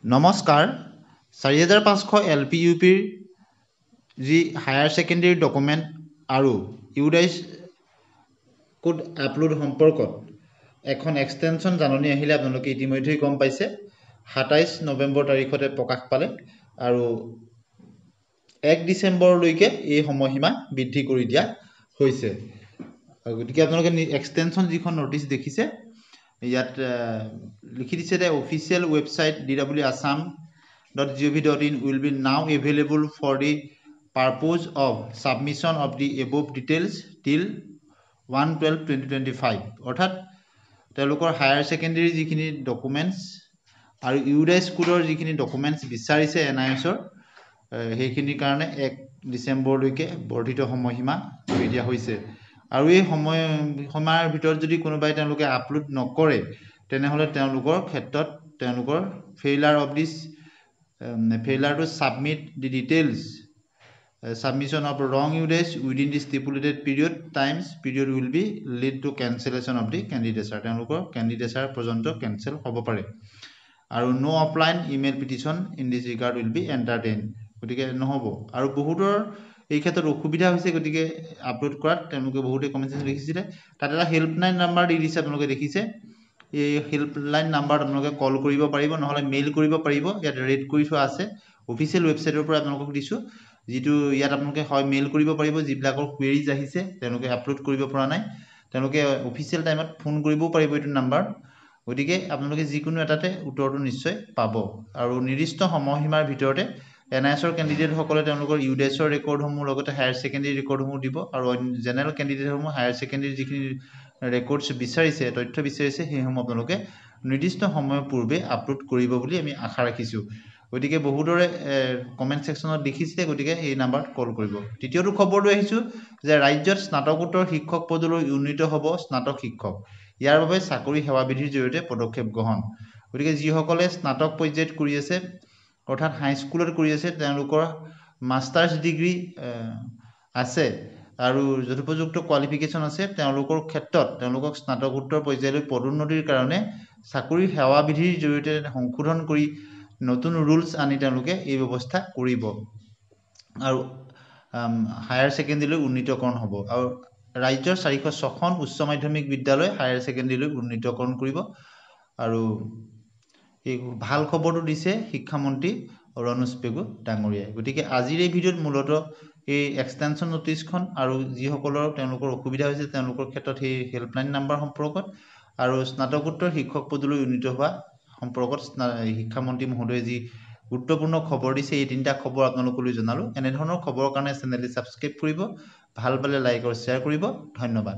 নমস্কাৰ 4500 এলপি ইউপিৰ যি higher secondary document আৰু ইউডাইস কোড আপলোড সম্পৰ্কত এখন এক্সটেনশন জাননী আহিলে আপোনালোকে ইতিমধ্যে গম পাইছে 27 নৱেম্বৰ তাৰিখতে প্ৰকাশ পালে আৰু 1 ডিসেম্বৰলৈকে এই সময়সীমা বৃদ্ধি কৰি দিয়া হৈছে গতিকে আপোনালোকে এক্সটেনশন যিখন নোটিস দেখিছে ইয়াত লিখি দিছে যে official website dwassam.gov.in will be now available for the purpose of submission of the above details till 1/12/2025 অৰ্থাৎ তেওঁলোকৰ হায়াৰ সেকেন্ডাৰী যিখিনি ডকুমেন্টস আৰু ইউডাইস কোডৰ যিখিনি ডকুমেন্টস বিচাৰিছে এনআইএছৰ সেইখিনিৰ কাৰণে 1 ডিসেম্বৰলৈকে বৰ্ধিত সময়সীমা কৰি দিয়া হৈছে আৰু এই সময়ৰ ভিতৰত যদি কোনোবাই তেওঁলোকে আপলোড নকৰে তেনেহলে তেওঁলোকৰ ক্ষেত্ৰত তেওঁলোকৰ failure to submit the details submission of wrong UDAIS within the stipulated period will be lead to cancellation of the candidature তেওঁলোকৰ candidature পৰ্যন্ত cancel হ'ব পাৰে আৰু no offline email petition in this regard will be entertained গতিকে নহব আৰু বহুতৰ এই ক্ষেত্ৰত অসুবিধা হৈছে গতিকে আপলোড কৰাত তেওঁলোকে বহুতে কমেন্ট লিখিছিলে তাত এটা হেল্পলাইন নাম্বাৰ দি দিছে আপোনালোকে দেখিছে এই হেল্পলাইন নাম্বাৰ আপোনালোকে কল কৰিব পাৰিব নহলে মেইল কৰিব পাৰিব ইয়াত ৰেড কৰি থোৱা আছে অফিচিয়েল ওয়েবসাইটৰ পৰা আপোনালোকক দিছো যেটো ইয়াত আপোনালোকে হয় মেইল কৰিব পাৰিব যিবিলাকৰ কুৱেৰিজ আহিছে তেওঁলোকে আপলোড কৰিব পৰা নাই তেওঁলোকে অফিচিয়েল টাইমত ফোন কৰিবও পাৰিব এইটো নাম্বাৰ গতিকে আপোনালোকে যিকোনো এটাতে উত্তৰটো নিশ্চয় পাব আৰু নিৰ্দিষ্ট সময়সীমাৰ ভিতৰতে এনআইএছৰ ক্যান্ডিডেট সকলে তেওঁলোকৰ ইউডাইছৰ ৰেকৰ্ডসমূহ লগতে হায়াৰ সেকেন্ডাৰী ৰেকৰ্ডসমূহ দিব আৰু জেনাৰেল ক্যান্ডিডেটসমূহ হায়াৰ সেকেন্ডাৰী যিখিনি ৰেকৰ্ডছ বিচাৰিছে তথ্য বিচাৰিছে সেইসমূহ আপোনালোকে নিৰ্দিষ্ট সময়ৰ পূৰ্বে আপলোড কৰিব বুলি আমি আশা ৰাখিছো গতিকে বহুতৰে কমেন্ট সেকশনত লিখিছে গতিকে এই নাম্বাৰত কল কৰিব দ্বিতীয়টো খবৰটো আহিছো যে ৰাজ্যত স্নাতকোত্তৰ শিক্ষক পদলৈ উন্নীত হ'ব স্নাতক শিক্ষক ইয়াৰ বাবে চাকৰি সেৱা বিধিৰ জৰিয়তে পদক্ষেপ গ্ৰহণ গতিকে যিসকলে স্নাতক পৰ্যায়ত কৰি আছে অৰ্থাৎ হাই স্কুলত কৰি আছে তেওঁলোকৰ মাষ্টাৰ্স ডিগ্ৰী আছে আৰু যথোপযুক্ত কোৱালিফিকেশন আছে তেওঁলোকৰ ক্ষেত্ৰত তেওঁলোকক স্নাতকোত্তৰ পৰ্যায়লৈ পদোন্নতিৰ কাৰণে চাকৰি সেৱা বিধিৰ জৰিয়তে সংশোধন কৰি নতুন ৰুলছ আনি তেওঁলোকে এই ব্যৱস্থা কৰিব আৰু হায়াৰ সেকেন্ডাৰীলৈ উন্নীতকৰণ হ'ব আৰু ৰাজ্যৰ 406 খন উচ্চ মাধ্যমিক বিদ্যালয় হায়াৰ সেকেন্ডাৰীলৈ উন্নীতকৰণ কৰিব আৰু এই ভাল খবৰটো দিছে শিক্ষামন্ত্ৰী ৰনোজ পেগু ডাঙৰীয়া গতিকে আজিৰ এই ভিডিঅ'ত মূলত এই এক্সটেনশন নোটিছখন আৰু যিসকলৰ তেওঁলোকৰ অসুবিধা হৈছে তেওঁলোকৰ ক্ষেত্ৰত এই হেল্পলাইন নাম্বাৰ সম্পৰ্কত আৰু স্নাতকোত্তৰ শিক্ষক পদলৈ উন্নীত হোৱা সম্পৰ্কত শিক্ষামন্ত্ৰী মহোদয়ে যি গুৰুত্বপূৰ্ণ খবৰ দিছে এই তিনিটা খবৰ আপোনালোকলৈ জনালো এনে ধৰণৰ খবৰৰ কাৰণে চেনেলটি সাবস্ক্ৰাইব কৰিব ভাল পালে লাইক আৰু শ্বেয়াৰ কৰিব ধন্যবাদ